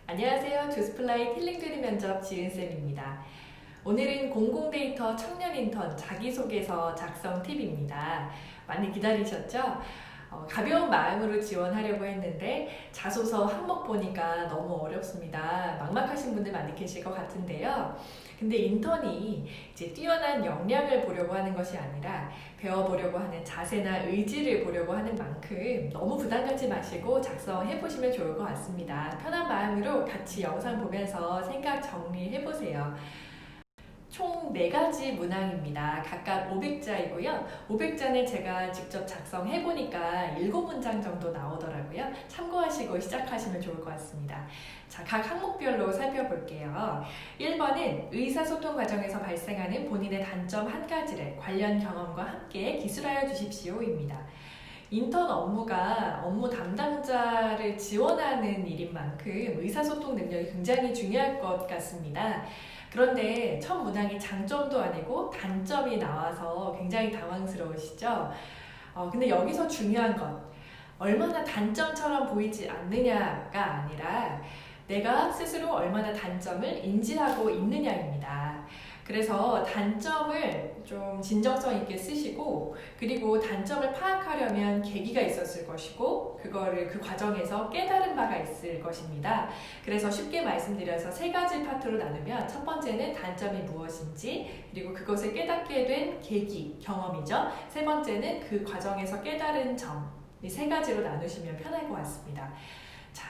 안녕하세요. 조스플라이 힐링드림 면접 지은쌤입니다. 오늘은 공공데이터 청년 인턴 자기소개서 작성 팁입니다. 많이 기다리셨죠? 가벼운 마음으로 지원하려고 했는데 자소서 항목 보니까 너무 어렵습니다. 막막하신 분들 많이 계실 것 같은데요. 근데 인턴이 이제 뛰어난 역량을 보려고 하는 것이 아니라 배워보려고 하는 자세나 의지를 보려고 하는 만큼 너무 부담 갖지 마시고 작성해 보시면 좋을 것 같습니다. 편한 마음으로 같이 영상 보면서 생각 정리해 보세요. 총 4가지 문항입니다. 각각 500자이고요. 500자는 제가 직접 작성해보니까 7문장 정도 나오더라고요. 참고하시고 시작하시면 좋을 것 같습니다. 자, 각 항목별로 살펴볼게요. 1번은 의사소통 과정에서 발생하는 본인의 단점 한 가지를 관련 경험과 함께 기술하여 주십시오입니다. 인턴 업무가 업무 담당자를 지원하는 일인 만큼 의사소통 능력이 굉장히 중요할 것 같습니다. 그런데 첫 문항이 장점도 아니고 단점이 나와서 굉장히 당황스러우시죠? 근데 여기서 중요한 건 얼마나 단점처럼 보이지 않느냐가 아니라 내가 스스로 얼마나 단점을 인지하고 있느냐입니다. 그래서 단점을 좀 진정성 있게 쓰시고, 그리고 단점을 파악하려면 계기가 있었을 것이고 그거를 그 과정에서 깨달은 바가 있을 것입니다. 그래서 쉽게 말씀드려서 3가지 파트로 나누면, 첫 번째는 단점이 무엇인지, 그리고 그것을 깨닫게 된 계기, 경험이죠. 3번째는 그 과정에서 깨달은 점, 이 3가지로 나누시면 편할 것 같습니다. 자,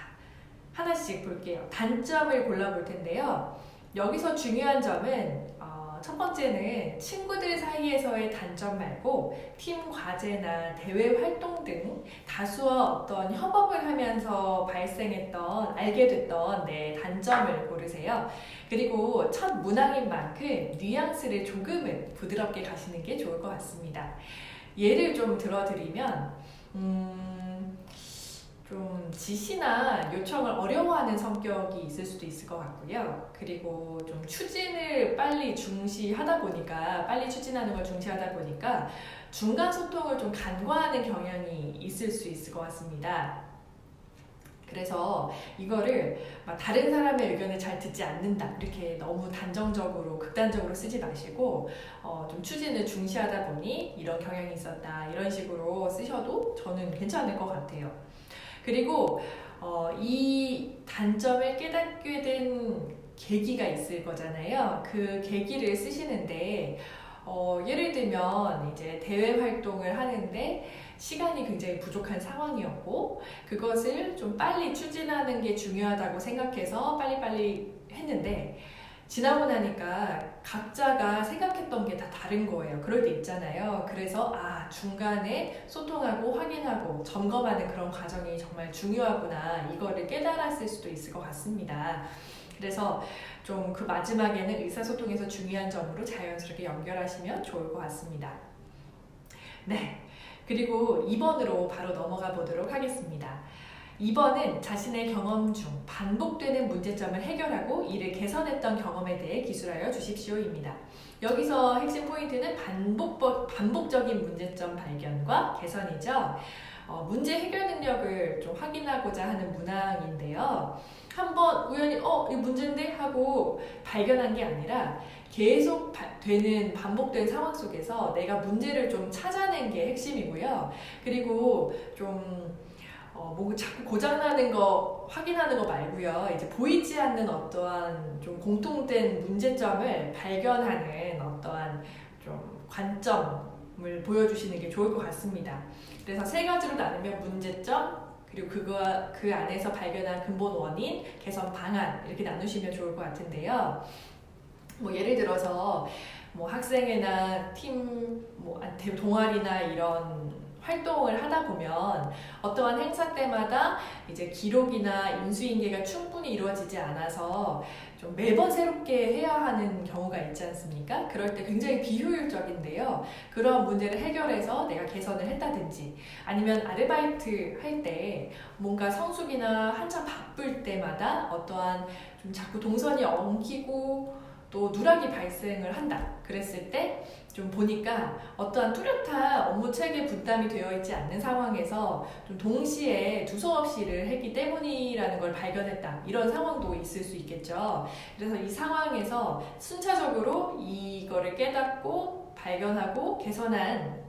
하나씩 볼게요. 단점을 골라볼 텐데요. 여기서 중요한 점은 첫 번째는 친구들 사이에서의 단점 말고 팀 과제나 대외 활동 등 다수와 어떤 협업을 하면서 발생했던, 알게 됐던 단점을 고르세요. 그리고 첫 문항인 만큼 뉘앙스를 조금은 부드럽게 가시는 게 좋을 것 같습니다. 예를 좀 들어드리면 좀 지시나 요청을 어려워하는 성격이 있을 수도 있을 것 같고요. 그리고 좀 추진을 빨리 중시하다 보니까, 빨리 추진하는 걸 중시하다 보니까 중간 소통을 좀 간과하는 경향이 있을 수 있을 것 같습니다. 그래서 이거를 막 다른 사람의 의견을 잘 듣지 않는다, 이렇게 너무 단정적으로 극단적으로 쓰지 마시고 좀 추진을 중시하다 보니 이런 경향이 있었다, 이런 식으로 쓰셔도 저는 괜찮을 것 같아요. 그리고 이 단점을 깨닫게 된 계기가 있을 거잖아요. 그 계기를 쓰시는데 예를 들면 이제 대외 활동을 하는데 시간이 굉장히 부족한 상황이었고, 그것을 좀 빨리 추진하는 게 중요하다고 생각해서 빨리빨리 했는데 지나고 나니까 각자가 생각했던 게 다 다른 거예요. 그럴 때 있잖아요. 그래서 중간에 소통하고 확인하고 점검하는 그런 과정이 정말 중요하구나, 이거를 깨달았을 수도 있을 것 같습니다. 그래서 좀 그 마지막에는 의사소통에서 중요한 점으로 자연스럽게 연결하시면 좋을 것 같습니다. 네, 그리고 2번으로 바로 넘어가 보도록 하겠습니다. 2번은 자신의 경험 중 반복되는 문제점을 해결하고 이를 개선했던 경험에 대해 기술하여 주십시오입니다. 여기서 핵심 포인트는 반복적인 문제점 발견과 개선이죠. 문제 해결 능력을 좀 확인하고자 하는 문항인데요. 한번 우연히 이 문제인데 하고 발견한 게 아니라 계속 되는 반복된 상황 속에서 내가 문제를 좀 찾아낸 게 핵심이고요. 그리고 좀 뭐 자꾸 고장나는 거 확인하는 거 말고요. 이제 보이지 않는 어떠한 좀 공통된 문제점을 발견하는 어떠한 좀 관점을 보여주시는 게 좋을 것 같습니다. 그래서 3가지로 나누면 문제점, 그리고 그 안에서 발견한 근본 원인, 개선 방안, 이렇게 나누시면 좋을 것 같은데요. 뭐 예를 들어서 뭐 학생회나 팀, 뭐 동아리나 이런 활동을 하다 보면 어떠한 행사 때마다 이제 기록이나 인수인계가 충분히 이루어지지 않아서 좀 매번 새롭게 해야 하는 경우가 있지 않습니까? 그럴 때 굉장히 비효율적인데요. 그러한 문제를 해결해서 내가 개선을 했다든지, 아니면 아르바이트 할 때 뭔가 성수기나 한참 바쁠 때마다 어떠한 좀 자꾸 동선이 엉키고 또 누락이 발생을 한다. 그랬을 때 좀 보니까 어떠한 뚜렷한 업무 체계 분담이 되어 있지 않는 상황에서 좀 동시에 두서없이 일을 했기 때문이라는 걸 발견했다. 이런 상황도 있을 수 있겠죠. 그래서 이 상황에서 순차적으로 이거를 깨닫고 발견하고 개선한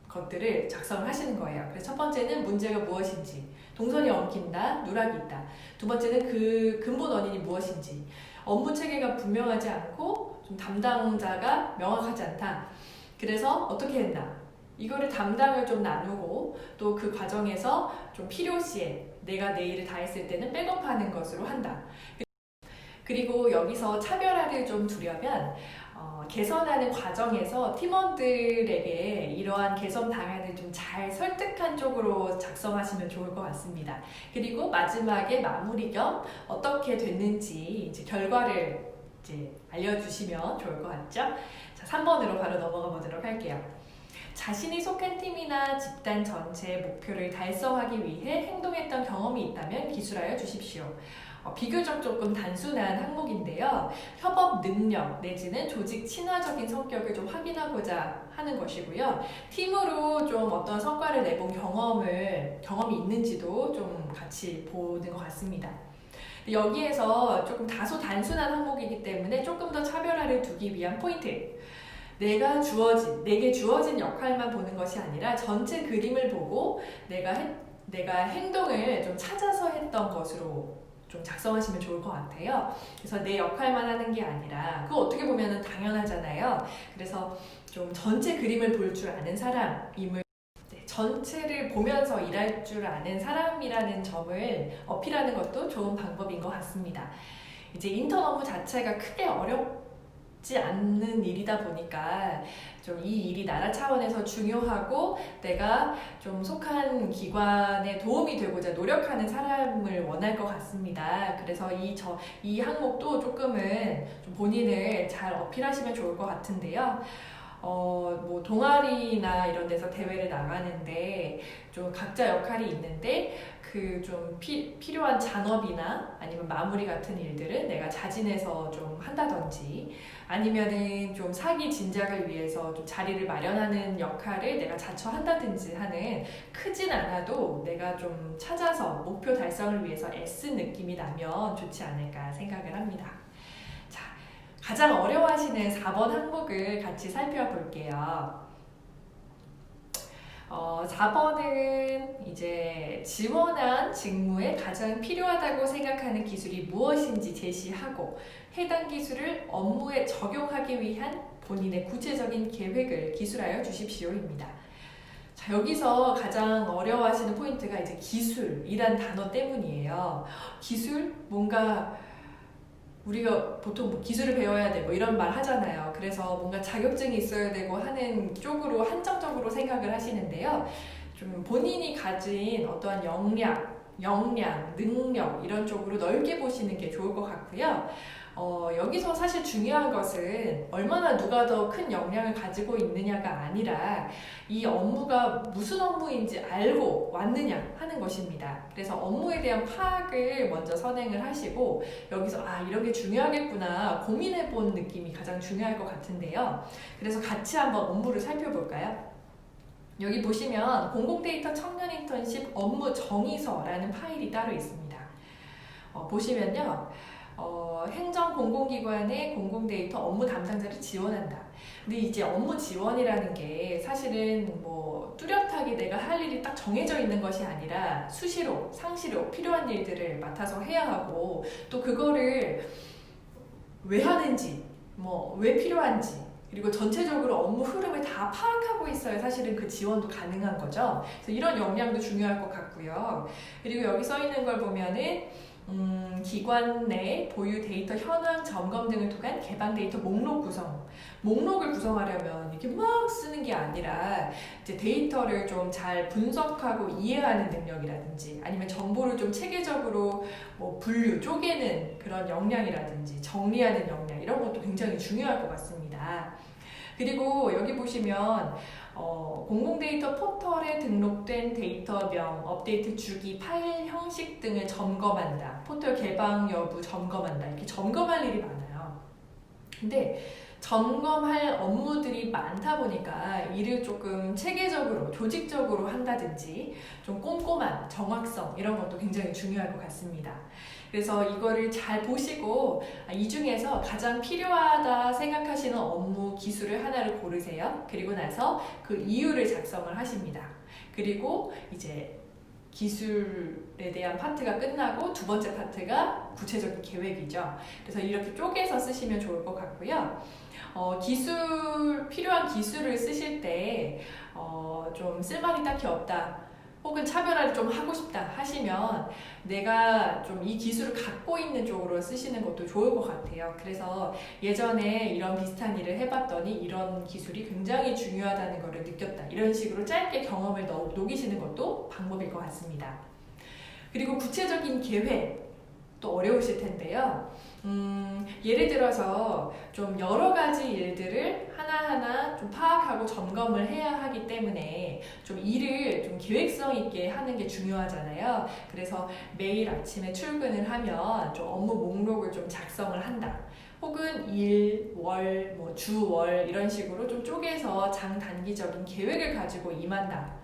것들을 작성을 하시는 거예요. 그래서 첫 번째는 문제가 무엇인지, 동선이 엉킨다, 누락이 있다. 두 번째는 그 근본 원인이 무엇인지, 업무 체계가 분명하지 않고 좀 담당자가 명확하지 않다. 그래서 어떻게 했나? 이거를 담당을 좀 나누고 또 그 과정에서 좀 필요시에 내가 내 일을 다 했을 때는 백업하는 것으로 한다. 그리고 여기서 차별화를 좀 두려면 개선하는 과정에서 팀원들에게 이러한 개선 방안을 좀 잘 설득한 쪽으로 작성하시면 좋을 것 같습니다. 그리고 마지막에 마무리 겸 어떻게 됐는지 이제 결과를 이제 알려주시면 좋을 것 같죠? 자, 3번으로 바로 넘어가 보도록 할게요. 자신이 속한 팀이나 집단 전체의 목표를 달성하기 위해 행동했던 경험이 있다면 기술하여 주십시오. 비교적 조금 단순한 항목인데요. 협업 능력 내지는 조직 친화적인 성격을 좀 확인하고자 하는 것이고요. 팀으로 좀 어떤 성과를 내본 경험이 있는지도 좀 같이 보는 것 같습니다. 여기에서 조금 다소 단순한 항목이기 때문에 조금 더 차별화를 두기 위한 포인트. 내게 주어진 역할만 보는 것이 아니라 전체 그림을 보고 내가 행동을 좀 찾아서 했던 것으로 좀 작성하시면 좋을 것 같아요. 그래서 내 역할만 하는 게 아니라, 그거 어떻게 보면 당연하잖아요. 그래서 좀 전체 그림을 볼 줄 아는 사람임을, 전체를 보면서 일할 줄 아는 사람이라는 점을 어필하는 것도 좋은 방법인 것 같습니다. 이제 인턴 업무 자체가 크게 어렵지 않는 일이다 보니까 좀 이 일이 나라 차원에서 중요하고 내가 좀 속한 기관에 도움이 되고자 노력하는 사람을 원할 것 같습니다. 그래서 이 항목도 조금은 좀 본인을 잘 어필하시면 좋을 것 같은데요. 뭐 동아리나 이런 데서 대회를 나가는데 좀 각자 역할이 있는데 그 좀 필요한 잔업이나 아니면 마무리 같은 일들은 내가 자진해서 좀 한다든지, 아니면은 좀 사기 진작을 위해서 좀 자리를 마련하는 역할을 내가 자처한다든지 하는, 크진 않아도 내가 좀 찾아서 목표 달성을 위해서 애쓴 느낌이 나면 좋지 않을까 생각을 합니다. 자, 가장 어려워하시는 4번 항목을 같이 살펴볼게요. 4번은 이제 지원한 직무에 가장 필요하다고 생각하는 기술이 무엇인지 제시하고 해당 기술을 업무에 적용하기 위한 본인의 구체적인 계획을 기술하여 주십시오입니다. 자, 여기서 가장 어려워하시는 포인트가 이제 기술이란 단어 때문이에요. 기술? 뭔가 우리가 보통 뭐 기술을 배워야 돼 뭐 이런 말 하잖아요. 그래서 뭔가 자격증이 있어야 되고 하는 쪽으로 한정적으로 생각을 하시는데요. 좀 본인이 가진 어떠한 역량, 능력 이런 쪽으로 넓게 보시는 게 좋을 것 같고요. 여기서 사실 중요한 것은 얼마나 누가 더 큰 역량을 가지고 있느냐가 아니라 이 업무가 무슨 업무인지 알고 왔느냐 하는 것입니다. 그래서 업무에 대한 파악을 먼저 선행을 하시고 여기서 이런 게 중요하겠구나 고민해 본 느낌이 가장 중요할 것 같은데요. 그래서 같이 한번 업무를 살펴볼까요? 여기 보시면 공공데이터 청년 인턴십 업무 정의서라는 파일이 따로 있습니다. 보시면요. 행정 공공기관의 공공데이터 업무 담당자를 지원한다. 근데 이제 업무 지원이라는 게 사실은 뭐 뚜렷하게 내가 할 일이 딱 정해져 있는 것이 아니라 수시로, 상시로 필요한 일들을 맡아서 해야 하고 또 그거를 왜 하는지, 왜 필요한지, 그리고 전체적으로 업무 흐름을 다 파악하고 있어야 사실은 그 지원도 가능한 거죠. 그래서 이런 역량도 중요할 것 같고요. 그리고 여기 써 있는 걸 보면은 기관 내 보유 데이터 현황 점검 등을 통한 개방 데이터 목록을 구성하려면 이렇게 막 쓰는 게 아니라 이제 데이터를 좀 잘 분석하고 이해하는 능력이라든지 아니면 정보를 좀 체계적으로 분류, 쪼개는 그런 역량이라든지 정리하는 역량 이런 것도 굉장히 중요할 것 같습니다. 그리고 여기 보시면 공공데이터 포털에 등록된 데이터명, 업데이트 주기, 파일 형식 등을 점검한다. 포털 개방 여부 점검한다. 이렇게 점검할 일이 많아요. 근데 점검할 업무들이 많다 보니까 일을 조금 체계적으로, 조직적으로 한다든지 좀 꼼꼼한 정확성 이런 것도 굉장히 중요할 것 같습니다. 그래서 이거를 잘 보시고 이 중에서 가장 필요하다 생각하시는 업무 기술을 하나를 고르세요. 그리고 나서 그 이유를 작성을 하십니다. 그리고 이제 기술에 대한 파트가 끝나고 두 번째 파트가 구체적인 계획이죠. 그래서 이렇게 쪼개서 쓰시면 좋을 것 같고요. 필요한 기술을 쓰실 때, 좀 쓸말이 딱히 없다. 혹은 차별화를 좀 하고 싶다 하시면 내가 좀 이 기술을 갖고 있는 쪽으로 쓰시는 것도 좋을 것 같아요. 그래서 예전에 이런 비슷한 일을 해봤더니 이런 기술이 굉장히 중요하다는 것을 느꼈다. 이런 식으로 짧게 경험을 녹이시는 것도 방법일 것 같습니다. 그리고 구체적인 계획, 또 어려우실 텐데요. 예를 들어서 좀 여러 가지 일들을 하나하나 좀 파악하고 점검을 해야 하기 때문에 좀 일을 좀 계획성 있게 하는 게 중요하잖아요. 그래서 매일 아침에 출근을 하면 좀 업무 목록을 좀 작성을 한다. 혹은 일, 월, 주, 월 이런 식으로 좀 쪼개서 장단기적인 계획을 가지고 임한다.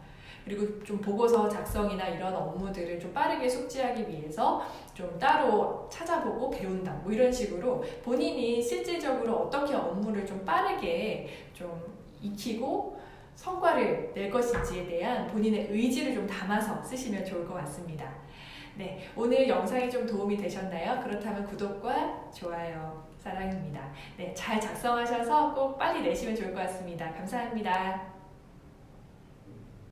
그리고 좀 보고서 작성이나 이런 업무들을 좀 빠르게 숙지하기 위해서 좀 따로 찾아보고 배운다. 뭐 이런 식으로 본인이 실질적으로 어떻게 업무를 좀 빠르게 좀 익히고 성과를 낼 것인지에 대한 본인의 의지를 좀 담아서 쓰시면 좋을 것 같습니다. 네, 오늘 영상이 좀 도움이 되셨나요? 그렇다면 구독과 좋아요, 사랑입니다. 네, 잘 작성하셔서 꼭 빨리 내시면 좋을 것 같습니다. 감사합니다.